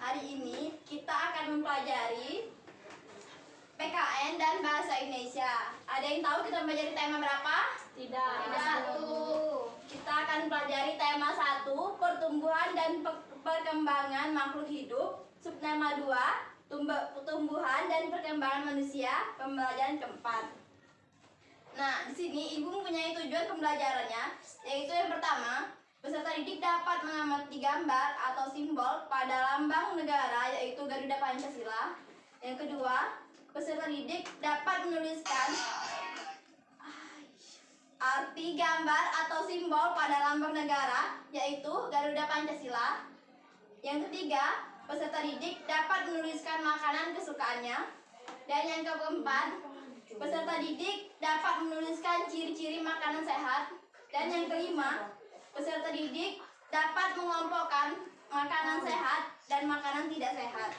Hari ini kita akan mempelajari PKN dan Bahasa Indonesia. Ada yang tahu kita mempelajari tema berapa? Tidak. Kita akan mempelajari tema 1, pertumbuhan dan perkembangan makhluk hidup. Subtema 2, pertumbuhan dan perkembangan manusia. Pembelajaran keempat. Nah, di sini Ibu mempunyai tujuan pembelajarannya, yaitu yang pertama, peserta didik dapat mengamati gambar atau simbol pada lambang negara, yaitu Garuda Pancasila. Yang kedua, peserta didik dapat menuliskan arti gambar atau simbol pada lambang negara, yaitu Garuda Pancasila. Yang ketiga, peserta didik dapat menuliskan makanan kesukaannya. Dan yang keempat, peserta didik dapat menuliskan ciri-ciri makanan sehat. Dan yang kelima, peserta didik dapat mengelompokkan makanan sehat dan makanan tidak sehat.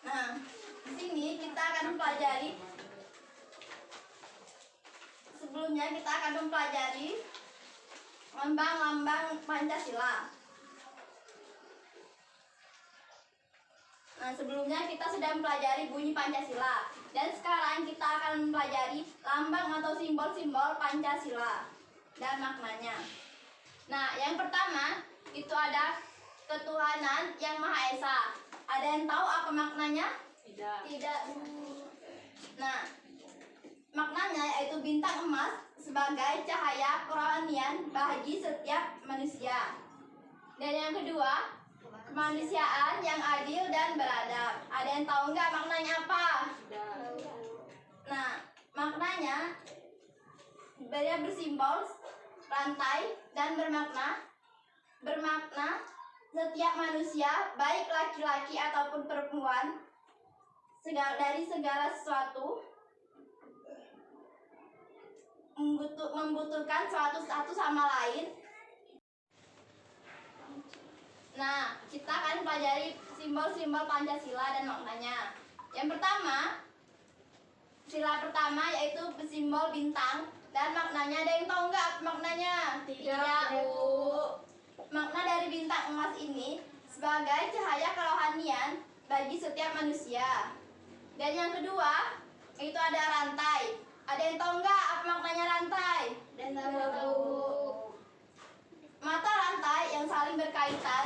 Nah, di sini kita akan mempelajari. Sebelumnya kita akan mempelajari lambang-lambang Pancasila. Nah, sebelumnya kita sudah mempelajari bunyi Pancasila. Dan sekarang kita akan mempelajari lambang atau simbol-simbol Pancasila dan maknanya. Nah, yang pertama itu ada ketuhanan yang Maha Esa. Ada yang tahu apa maknanya? Tidak. Nah, maknanya yaitu bintang emas sebagai cahaya kerohanian bagi setiap manusia. Dan yang kedua, kemanusiaan yang adil dan beradab. Ada yang tahu nggak maknanya apa? Nah, maknanya dia bersimbol rantai dan bermakna setiap manusia, baik laki-laki ataupun perempuan, dari segala sesuatu membutuhkan satu sama lain. Nah, kita akan pelajari simbol-simbol Pancasila dan maknanya. Yang pertama, sila pertama yaitu simbol bintang dan maknanya. Ada yang tahu nggak maknanya? Tidak, Bu. Makna dari bintang emas ini sebagai cahaya kerohanian bagi setiap manusia. Dan yang kedua, itu ada rantai. Ada yang tahu nggak apa maknanya rantai? Dan tahu. Mata rantai yang saling berkaitan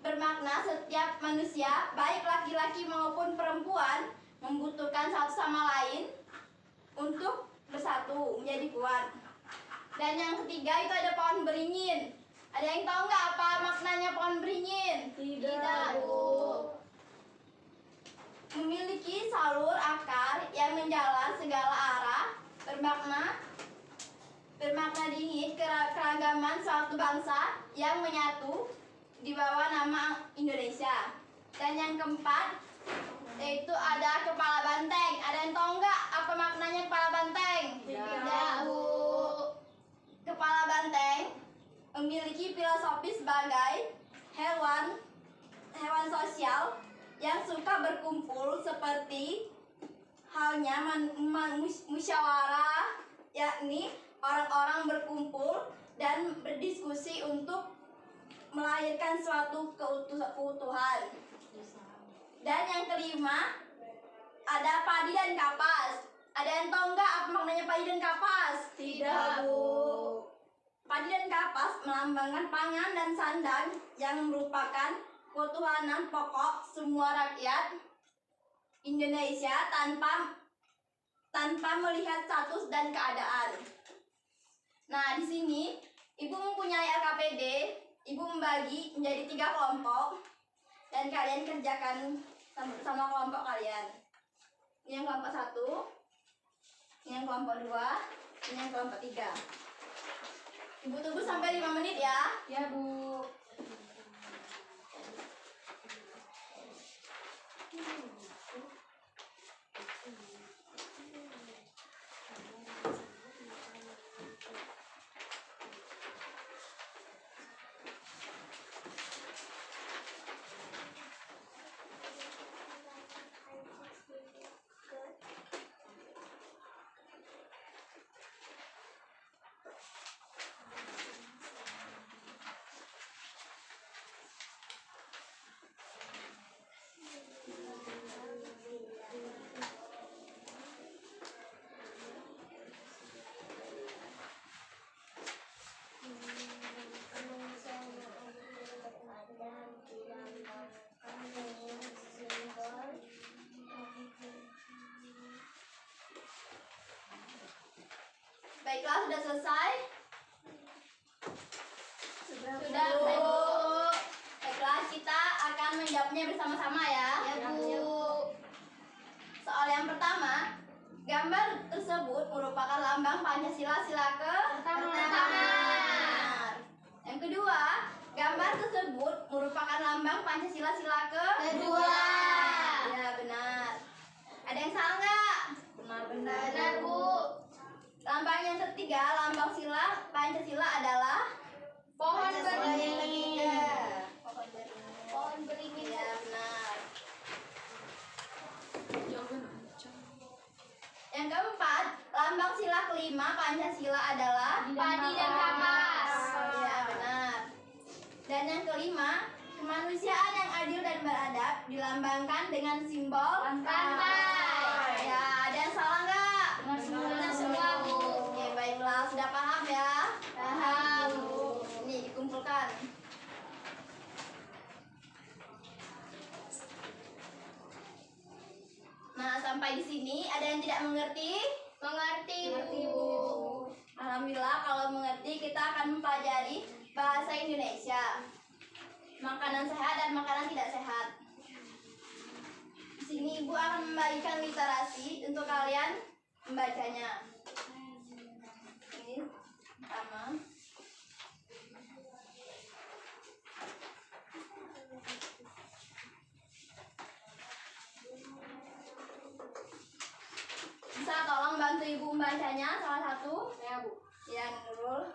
bermakna setiap manusia, baik laki-laki maupun perempuan, membutuhkan satu sama lain untuk bersatu menjadi kuat. Dan yang ketiga itu ada pohon beringin. Ada yang tahu nggak apa maknanya pohon beringin? Tidak, Bu. Memiliki salur akar yang menjalar segala arah, bermakna dingin keragaman suatu bangsa yang menyatu di bawah nama Indonesia. Dan yang keempat yaitu ada kepala banteng. Ada yang tahu nggak apa maknanya kepala banteng? Tidak, Bu. Kepala banteng memiliki filosofi sebagai hewan sosial yang suka berkumpul, seperti halnya musyawarah, yakni orang-orang berkumpul dan berdiskusi untuk melahirkan suatu keutuhan. Dan yang kelima ada padi dan kapas. Ada yang tahu nggak apa maknanya padi dan kapas? Tidak, Bu. Padi dan kapas melambangkan pangan dan sandang yang merupakan ketuhanan pokok semua rakyat Indonesia tanpa melihat status dan keadaan. Nah, di sini Ibu mempunyai LKPD. Ibu membagi menjadi 3 kelompok dan kalian kerjakan sama kelompok kalian. Ini yang kelompok 1, ini yang kelompok 2, ini yang kelompok 3. Ibu tunggu sampai 5 menit ya. Ya, Bu. sudah selesai? Sudah, Bu. Baiklah, kita akan menjawabnya bersama-sama ya. Ya, Bu. Soal yang pertama, gambar tersebut merupakan lambang Pancasila. Sila ke Pertama. Yang kedua, gambar tersebut merupakan lambang Pancasila. Sila ke Kedua. Ya, benar. Ada yang salah nggak? Benar, Bu. Lambang yang ketiga, lambang sila Pancasila adalah Pohon Pancasila yang beringin. ketiga. Pohon beringin. Ya, benar. Yang keempat, lambang sila kelima Pancasila adalah Padi dan kapas. Ya, benar. Dan yang kelima, kemanusiaan yang adil dan beradab dilambangkan dengan simbol Pantai. Ya, ada yang salah nggak? Benar semua, Bu. Oke, baiklah, sudah paham ya? Paham, Bu. Ini dikumpulkan. Nah, sampai di sini ada yang tidak mengerti? Mengerti, Bu. Alhamdulillah, kalau mengerti kita akan mempelajari bahasa Indonesia. Makanan sehat dan makanan tidak sehat. Di sini Ibu akan membagikan literasi untuk kalian membacanya. Ini pertama. Bisa tolong bantu Ibu membacanya salah satu? Ya, Bu. Ya, Nurul.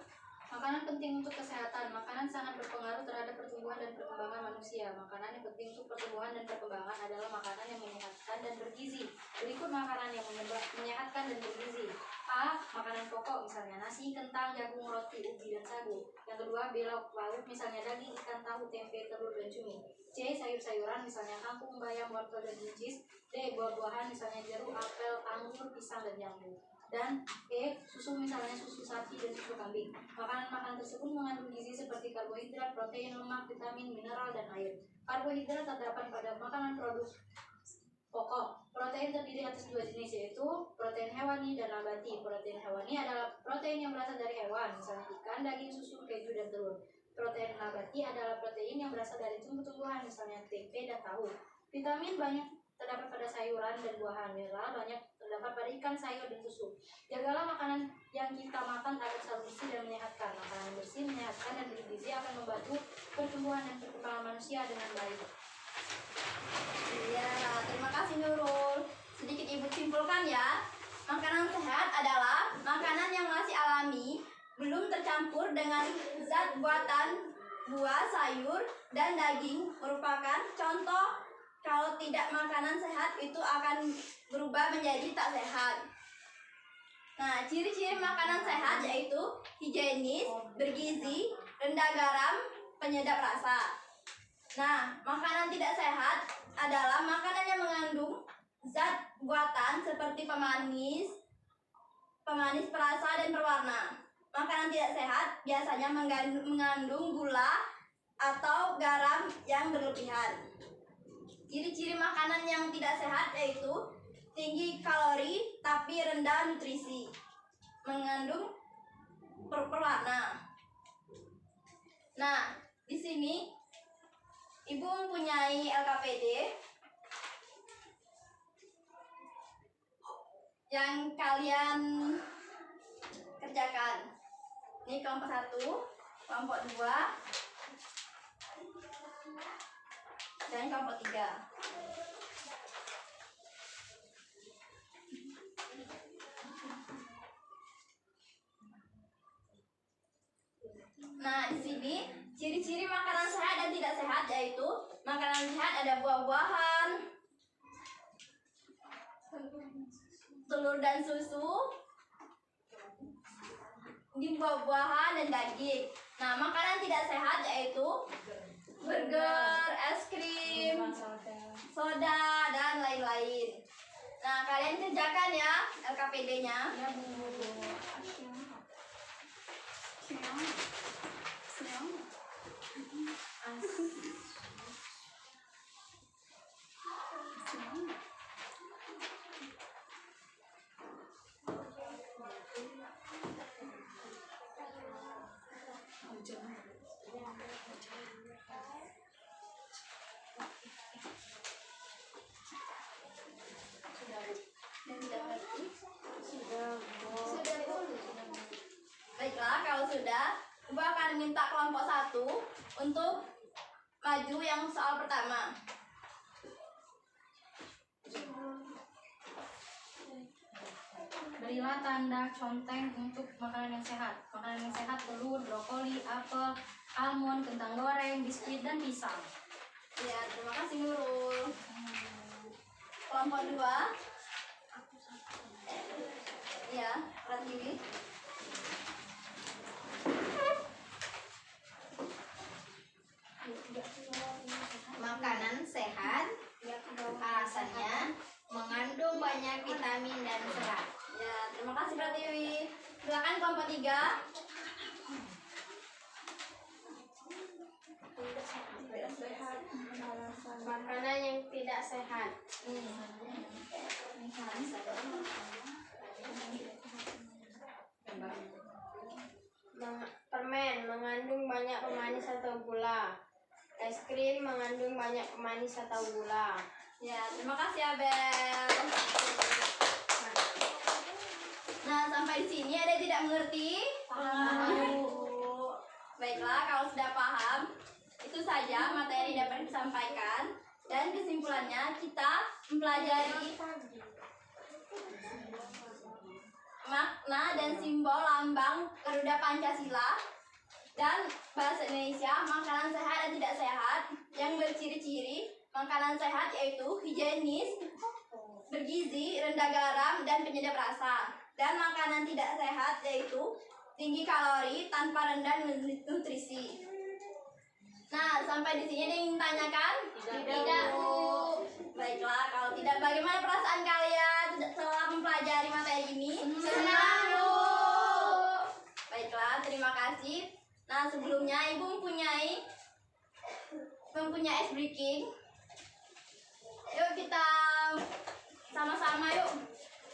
Makanan penting untuk kesehatan. Makanan sangat berpengaruh terhadap pertumbuhan dan perkembangan manusia. Makanan yang penting untuk pertumbuhan dan perkembangan adalah makanan yang menyehatkan dan bergizi. Berikut makanan yang menyehatkan dan bergizi. A. Makanan pokok, misalnya nasi, kentang, jagung, roti, ubi, dan sagu. Yang kedua, B. Lauk, misalnya daging, ikan, tahu, tempe, telur, dan cumi. C. Sayur-sayuran, misalnya kangkung, bayam, wortel, dan buncis. D. Buah-buahan, misalnya jeruk, apel, anggur, pisang, dan jambu. Dan E. Susu, misalnya susu sapi dan susu kambing. Makanan-makanan tersebut mengandung gizi seperti karbohidrat, protein, lemak, vitamin, mineral, dan air. Karbohidrat terdapat pada makanan produk pokok. Protein terdiri atas dua jenis, yaitu protein hewani dan nabati. Protein hewani adalah protein yang berasal dari hewan, misalnya ikan, daging, susu, keju, dan telur. Protein nabati adalah protein yang berasal dari tumbuh-tumbuhan, misalnya tempe dan tahu. Vitamin banyak terdapat pada sayuran dan buahan. Mineral banyak terdapat pada ikan, sayur, dan susu. Jagalah makanan yang kita makan agar selalu bersih dan menyehatkan. Makanan yang bersih, menyehatkan, dan bergizi akan membantu pertumbuhan dan perkembangan manusia dengan baik. Iya, terima kasih Nurul. Sedikit Ibu simpulkan ya. Makanan sehat adalah makanan yang masih alami, belum tercampur dengan zat buatan buah, sayur, dan daging merupakan contoh. Kalau tidak, makanan sehat itu akan berubah menjadi tak sehat. Nah, ciri-ciri makanan sehat yaitu higienis, bergizi, rendah garam, penyedap rasa. Nah, makanan tidak sehat adalah makanan yang mengandung zat buatan seperti pemanis perasa, dan berwarna. Makanan tidak sehat biasanya mengandung gula atau garam yang berlebihan. Ciri-ciri makanan yang tidak sehat yaitu tinggi kalori tapi rendah nutrisi, mengandung berwarna. Nah, di sini Ibu mempunyai LKPD yang kalian kerjakan. Ini kelompok 1, kelompok 2, dan kelompok 3. Nah, di sini ciri-ciri makanan sehat dan tidak sehat yaitu makanan sehat ada buah-buahan, telur dan susu, di buah-buahan dan daging. Nah, makanan tidak sehat yaitu burger, es krim, soda, dan lain-lain. Nah, kalian kerjakan ya LKPD-nya. Ya, Bu. akan minta kelompok 1 untuk maju yang soal pertama. Berilah tanda conteng untuk makanan yang sehat. Makanan yang sehat: telur, brokoli, apel, almond, kentang goreng, biskuit, dan pisang. Ya, terima kasih Nurul. Kelompok 2. Ya, Pratiwi. Makanan sehat alasannya mengandung banyak vitamin dan serat. Ya, terima kasih Pratiwi. Silakan kelompok 3. Makanan yang tidak sehat. Permen mengandung banyak pemanis atau gula. Es krim mengandung banyak pemanis atau gula. Ya, terima kasih Abel. Nah, sampai di sini ada yang tidak mengerti? Baiklah, kalau sudah paham, itu saja materi dapat disampaikan. Dan kesimpulannya, kita mempelajari makna dan simbol lambang Garuda Pancasila dan bahasa Indonesia, makanan sehat dan tidak sehat, yang berciri-ciri makanan sehat yaitu higienis, bergizi, rendah garam, dan penyedap rasa. Dan makanan tidak sehat yaitu tinggi kalori tanpa rendah nutrisi. Nah, sampai di sini ada yang ingin tanyakan? Tidak, Bu. Baiklah, kalau tidak, bagaimana perasaan kalian setelah mempelajari materi ini? Senang, Bu. Baiklah, terima kasih. Nah, sebelumnya Ibu mempunyai ice breaking. Yuk kita sama-sama yuk.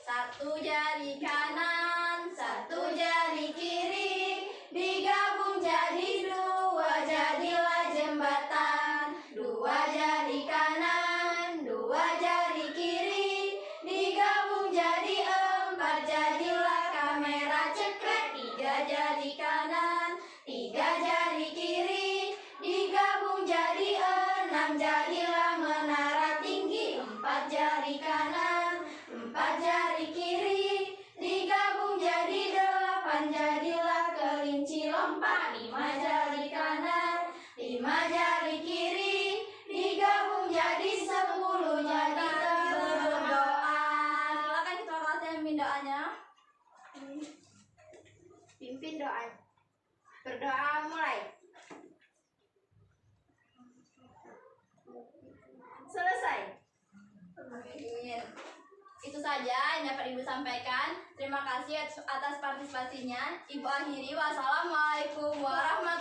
1 jari kanan, 1 jari kiri, digabung jadi 2, jadilah jembatan. 2 jari kanan, 2 jari kiri, digabung jadi 4, jadilah kamera cekrek. 3 jari kanan, 3 jari kiri, digabung jadi 6, jadilah menara tinggi. 4 jari kanan, 4 jari kiri, digabung jadi 8, jadilah kelinci lompat. 5 jari kanan, 5 jari kiri, digabung jadi 10, jadi berdoa. Silakan ketua kelas yang pimpin doanya. Pimpin doa. Berdoa mulai. Selesai. Amin. Itu saja yang dapat Ibu sampaikan. Terima kasih atas partisipasinya. Ibu akhiri. Wassalamualaikum warahmatullahi